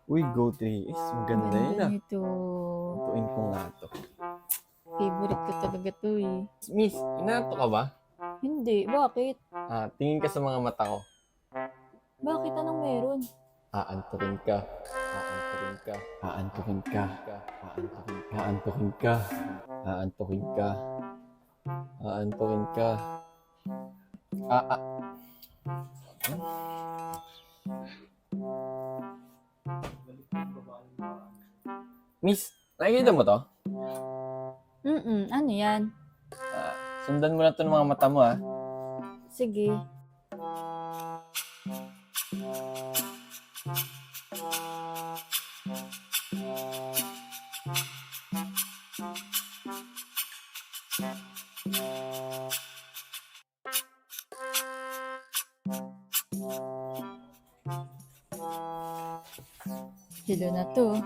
Uy, Go 3S. Maganda yun Ganda ah. nito. Tutuin ko nga to. Favorite ko talaga to eh. Miss, inaanto ka ba? Hindi, bakit? Tingin ka sa mga mata ko. Bakit? Anong meron? Aantukin ka. Aantukin ka. Aantukin ka. Aantukin ka. Aantukin ka. Aantukin ka. Ah, ah. Miss, nakikita mo to? Ano yan? Sundan mo na to ng mga mata mo ah. Sige. Hilo na to.